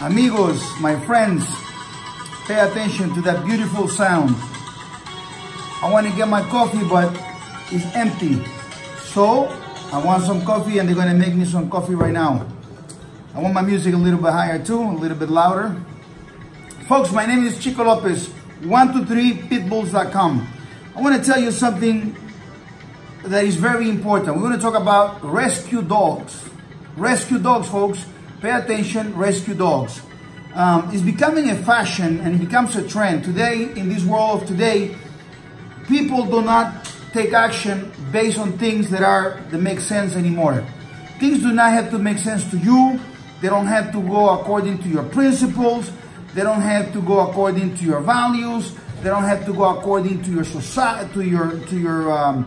Amigos, my friends, pay attention to that beautiful sound. I want to get my coffee, but it's empty. So, I want some coffee, and they're going to make me some coffee right now. I want my music a little bit higher too, a little bit louder. Folks, my name is Chico Lopez, 123pitbulls.com. I want to tell you something that is very important. We're going to talk about rescue dogs. Rescue dogs, folks. Pay attention, rescue dogs. It's becoming a fashion and it becomes a trend. Today, in this world of today, people do not take action based on things that make sense anymore. Things do not have to make sense to you. They don't have to go according to your principles. They don't have to go according to your values. They don't have to go according to your society, to your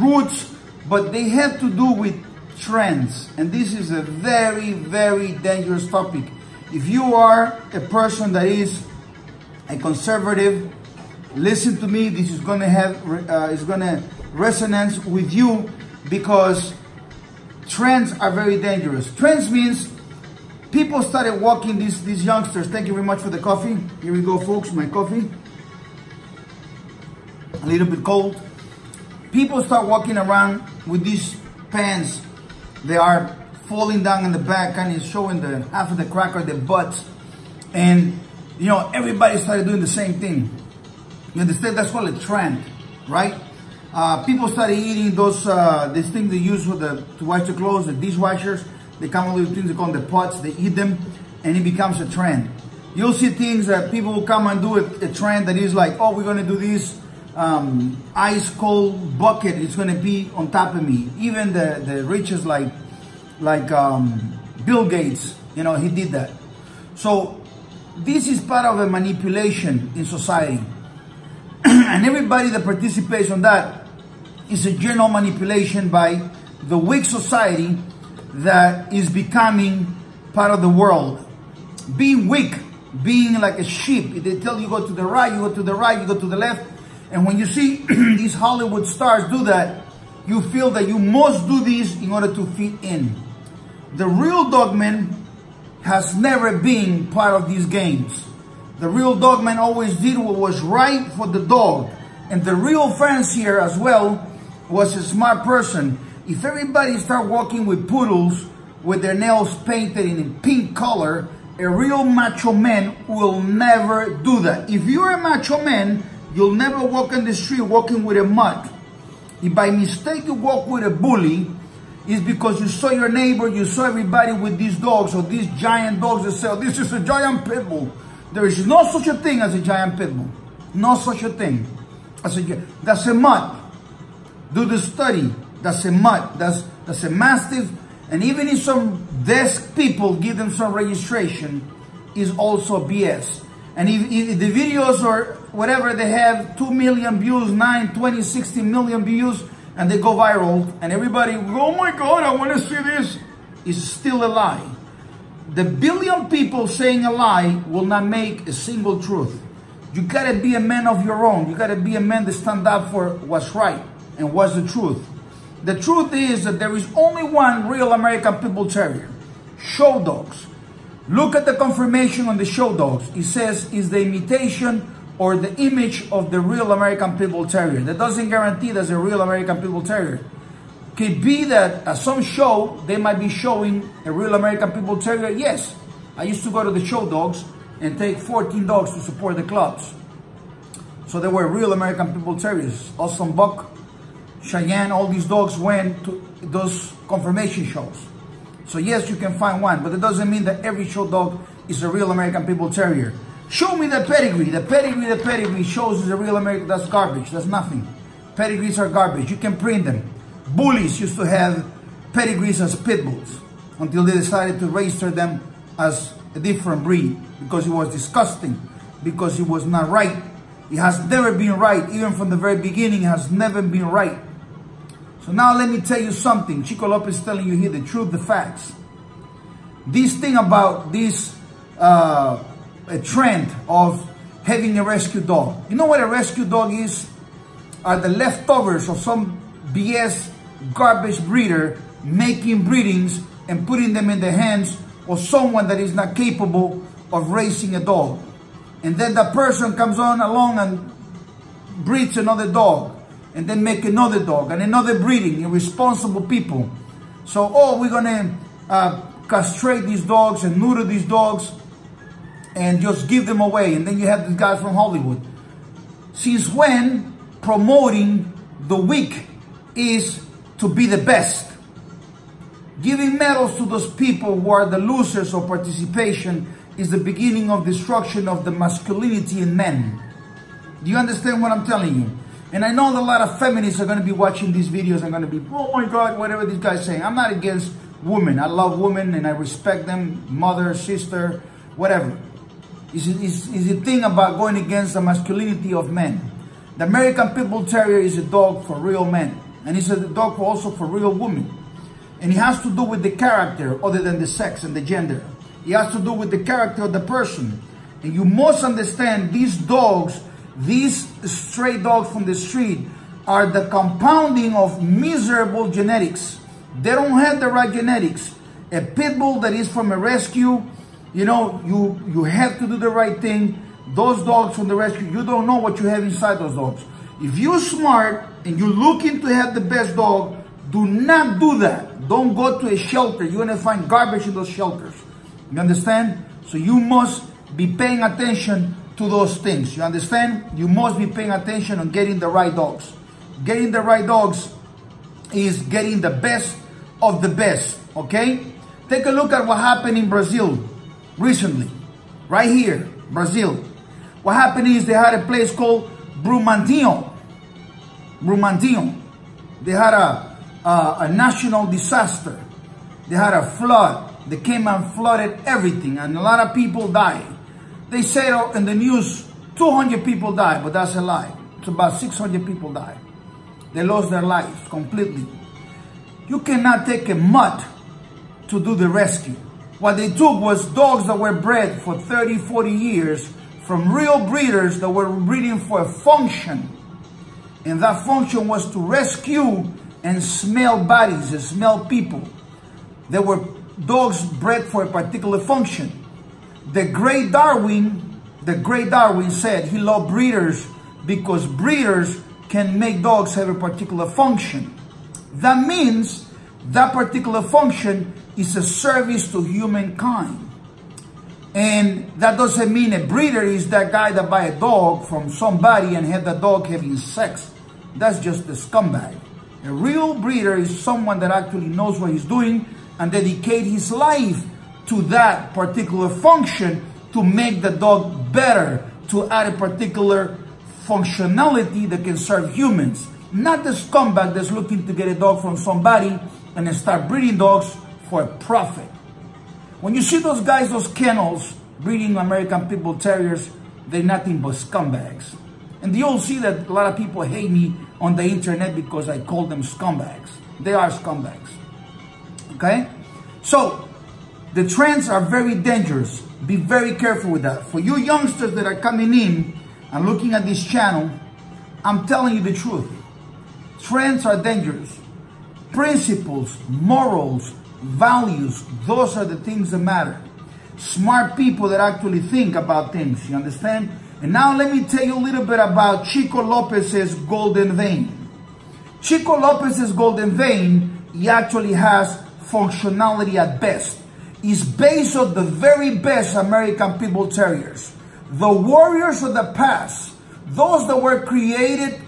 roots. But they have to do with trends, and this is a very, very dangerous topic. If you are a person that is a conservative, listen to me. This is going to have resonance with you, because trends are very dangerous. Trends means people started walking, these youngsters. Thank you very much for the coffee. Here we go, folks, my coffee. A little bit cold. People start walking around with these pants. They are falling down in the back, kind of showing the half of the crack of their butts. And, you know, everybody started doing the same thing. You understand? That's called a trend, right? People started eating those, these things they use to wash the clothes, the dishwashers. They come with things, they call them the pots. They eat them, and it becomes a trend. You'll see things that people will come and do a trend that is like, oh, we're going to do this. Ice cold bucket is going to be on top of me. Even the richest, like Bill Gates, you know, he did that. So this is part of a manipulation in society. And everybody that participates on that is a general manipulation by the weak society that is becoming part of the world. Being weak, being like a sheep. If they tell you go to the right, you go to the right, you go to the left. And when you see these Hollywood stars do that, you feel that you must do this in order to fit in. The real dogman has never been part of these games. The real dogman always did what was right for the dog. And the real fancier as well was a smart person. If everybody start walking with poodles with their nails painted in a pink color, a real macho man will never do that. If you're a macho man, you'll never walk in the street walking with a mutt. If by mistake you walk with a bully, it's because you saw your neighbor, you saw everybody with these dogs, or these giant dogs that say, oh, this is a giant pit bull. There is no such a thing as a giant pit bull. No such a thing. That's a mutt. Do the study. That's a mutt. That's a mastiff. And even if some desk people give them some registration, is also BS. And if the videos or whatever, they have 2 million views, 9, 20, 60 million views, and they go viral, and everybody, oh my God, I want to see this, is still a lie. The billion people saying a lie will not make a single truth. You gotta be a man of your own. You gotta be a man that stand up for what's right and what's the truth. The truth is that there is only one real American Pit Bull Terrier. Show dogs. Look at the confirmation on the show dogs. It says is the imitation or the image of the real American Pit Bull Terrier. That doesn't guarantee that's a real American Pit Bull Terrier. Could be that at some show, they might be showing a real American Pit Bull Terrier. Yes, I used to go to the show dogs and take 14 dogs to support the clubs. So they were real American Pit Bull Terriers. Awesome Buck, Cheyenne, all these dogs went to those confirmation shows. So yes, you can find one, but it doesn't mean that every show dog is a real American Pit Bull Terrier. Show me the pedigree. The pedigree shows is a real American. That's garbage. That's nothing. Pedigrees are garbage. You can print them. Bullies used to have pedigrees as pit bulls until they decided to register them as a different breed because it was disgusting, because it was not right. It has never been right. Even from the very beginning, it has never been right. So now let me tell you something. Chico Lopez is telling you here the truth, the facts. This thing about this a trend of having a rescue dog. You know what a rescue dog is? Are the leftovers of some BS garbage breeder making breedings and putting them in the hands or someone that is not capable of raising a dog. And then the person comes on along and breeds another dog, and then make another dog and another breeding, irresponsible people. So, oh, we're gonna castrate these dogs and neuter these dogs and just give them away. And then you have these guys from Hollywood. Since when promoting the weak is to be the best? Giving medals to those people who are the losers of participation is the beginning of destruction of the masculinity in men. Do you understand what I'm telling you? And I know that a lot of feminists are going to be watching these videos and going to be, oh my God, whatever this guy's saying. I'm not against women. I love women and I respect them, mother, sister, whatever. It's a thing about going against the masculinity of men. The American Pit Bull Terrier is a dog for real men. And it's a dog also for real women. And it has to do with the character other than the sex and the gender. It has to do with the character of the person. And you must understand these dogs, these stray dogs from the street, are the compounding of miserable genetics. They don't have the right genetics. A pit bull that is from a rescue, you know, you have to do the right thing. Those dogs from the rescue, you don't know what you have inside those dogs. If you're smart and you're looking to have the best dog, do not do that. Don't go to a shelter. You're going to find garbage in those shelters. You understand? So you must be paying attention to those things. You understand? You must be paying attention on getting the right dogs. Getting the right dogs is getting the best of the best. Okay? Take a look at what happened in Brazil recently. Right here, Brazil. What happened is they had a place called Brumadinho. They had a national disaster. They had a flood. They came and flooded everything, and a lot of people died. They said in the news 200 people died, but that's a lie. It's about 600 people died. They lost their lives completely. You cannot take a mutt to do the rescue. What they took was dogs that were bred for 30, 40 years from real breeders that were breeding for a function. And that function was to rescue and smell bodies and smell people. They were dogs bred for a particular function. The great Darwin said he loved breeders because breeders can make dogs have a particular function. That means that particular function is a service to humankind. And that doesn't mean a breeder is that guy that buy a dog from somebody and had the dog having sex. That's just a scumbag. A real breeder is someone that actually knows what he's doing and dedicate his life to that particular function to make the dog better, to add a particular functionality that can serve humans. Not the scumbag that's looking to get a dog from somebody and then start breeding dogs for a profit. When you see those guys, those kennels, breeding American Pit Bull Terriers, they're nothing but scumbags. And you'll see that a lot of people hate me on the internet because I call them scumbags. They are scumbags. Okay? So, the trends are very dangerous. Be very careful with that. For you youngsters that are coming in and looking at this channel, I'm telling you the truth. Trends are dangerous. Principles, morals, values, those are the things that matter. Smart people that actually think about things, you understand? And now let me tell you a little bit about Chico Lopez's golden vein. Chico Lopez's golden vein, he actually has functionality at best. It's based on the very best American Pit Bull Terriers. The warriors of the past, those that were created,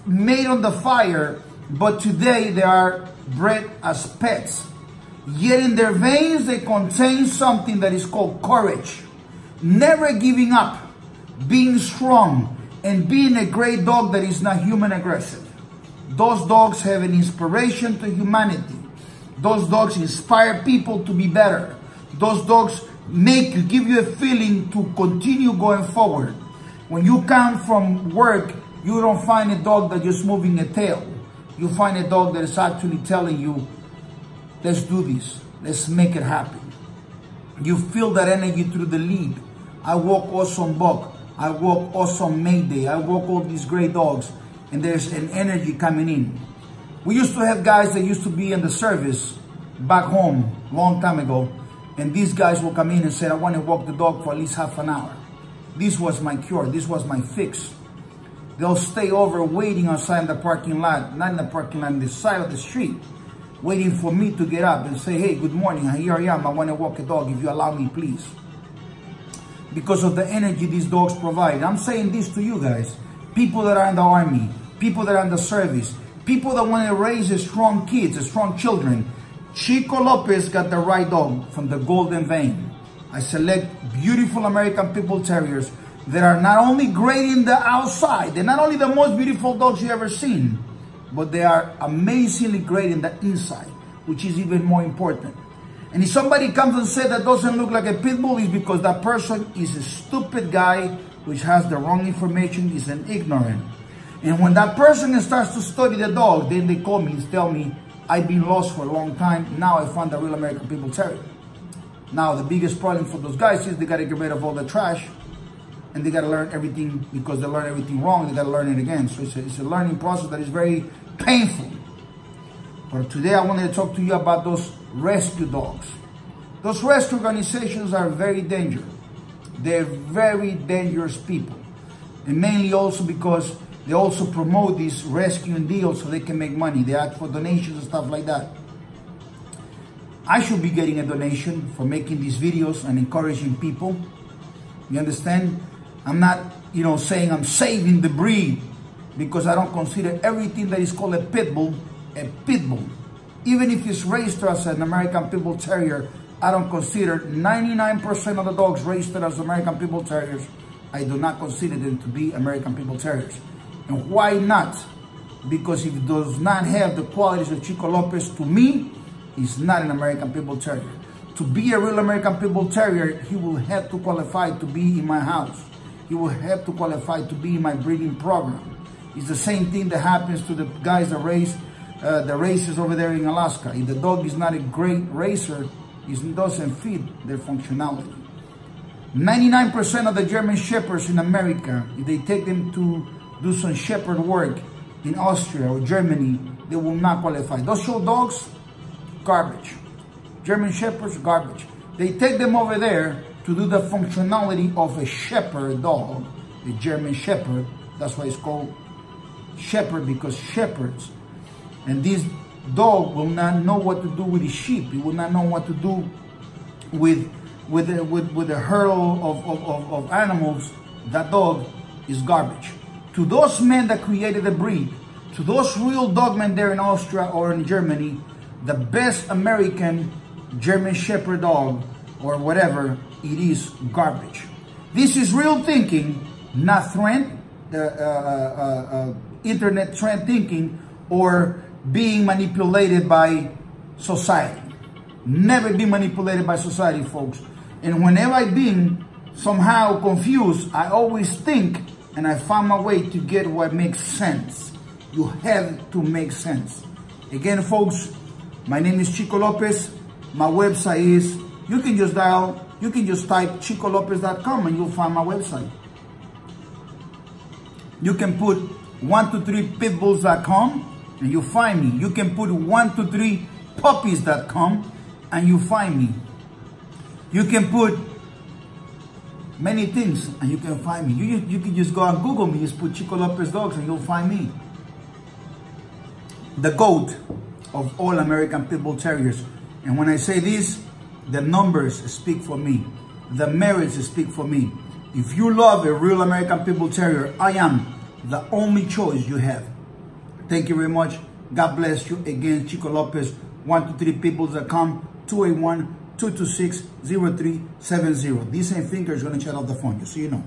made on the fire, but today they are bred as pets. Yet in their veins, they contain something that is called courage. Never giving up, being strong, and being a great dog that is not human aggressive. Those dogs have an inspiration to humanity. Those dogs inspire people to be better. Those dogs give you a feeling to continue going forward. When you come from work, you don't find a dog that's just moving a tail. You find a dog that is actually telling you, let's do this. Let's make it happen. You feel that energy through the lead. I walk Awesome Buck. I walk Awesome Mayday. I walk all these great dogs. And there's an energy coming in. We used to have guys that used to be in the service back home long time ago. And these guys will come in and say, I want to walk the dog for at least half an hour. This was my cure. This was my fix. They'll stay over waiting outside the parking lot, not in the parking lot, on the side of the street, waiting for me to get up and say, hey, good morning, here I am, I want to walk a dog, if you allow me, please. Because of the energy these dogs provide. I'm saying this to you guys, people that are in the army, people that are in the service, people that want to raise strong kids, strong children. Chico Lopez got the right dog from the golden vein. I select beautiful American Pit Bull Terriers that are not only great in the outside, they're not only the most beautiful dogs you've ever seen, but they are amazingly great in the inside, which is even more important. And if somebody comes and says that doesn't look like a pit bull, it's because that person is a stupid guy which has the wrong information, is an ignorant. And when that person starts to study the dog, then they call me and tell me, I've been lost for a long time, now I found the real American Pit Bull Terrier. Now the biggest problem for those guys is they got to get rid of all the trash, and they got to learn everything, because they learn everything wrong, they got to learn it again. So it's a learning process that is very painful. But today I wanted to talk to you about those rescue dogs. Those rescue organizations are very dangerous. They're very dangerous people. And mainly also because they also promote these rescuing deals so they can make money. They ask for donations and stuff like that. I should be getting a donation for making these videos and encouraging people. You understand? I'm not, saying I'm saving the breed, because I don't consider everything that is called a pit bull a pit bull. Even if it's raised as an American Pit Bull Terrier, I don't consider 99% of the dogs raised as American Pit Bull Terriers, I do not consider them to be American Pit Bull Terriers. And why not? Because if it does not have the qualities of Chico Lopez, to me, it's not an American Pit Bull Terrier. To be a real American Pit Bull Terrier, he will have to qualify to be in my house. He will have to qualify to be in my breeding program. It's the same thing that happens to the guys that raise the racers over there in Alaska. If the dog is not a great racer, it doesn't fit their functionality. 99% of the German Shepherds in America, if they take them to do some shepherd work in Austria or Germany, they will not qualify. Those show dogs, garbage. German Shepherds, garbage. They take them over there to do the functionality of a shepherd dog, a German Shepherd. That's why it's called shepherd, because shepherds. And this dog will not know what to do with his sheep. He will not know what to do with a herd of animals. That dog is garbage. To those men that created the breed, to those real dogmen there in Austria or in Germany, the best American German Shepherd dog or whatever, it is garbage. This is real thinking, not trend, internet trend thinking, or being manipulated by society. Never be manipulated by society, folks. And whenever I've been somehow confused, I always think and I found my way to get what makes sense. You have to make sense. Again, folks, my name is Chico Lopez. My website is, you can just type chicolopez.com and you'll find my website. You can put 123pitbulls.com and you'll find me. You can put 123puppies.com and you'll find me. You can put many things and you can find me. You can just go on Google me, just put Chico Lopez Dogs and you'll find me. The GOAT of all American Pit Bull Terriers. And when I say this, the numbers speak for me. The merits speak for me. If you love a real American Pit Bull Terrier, I am the only choice you have. Thank you very much. God bless you. Again, Chico Lopez, 123pitbulls.com, 281-226-0370. These same fingers going to shut off the phone, just so you know.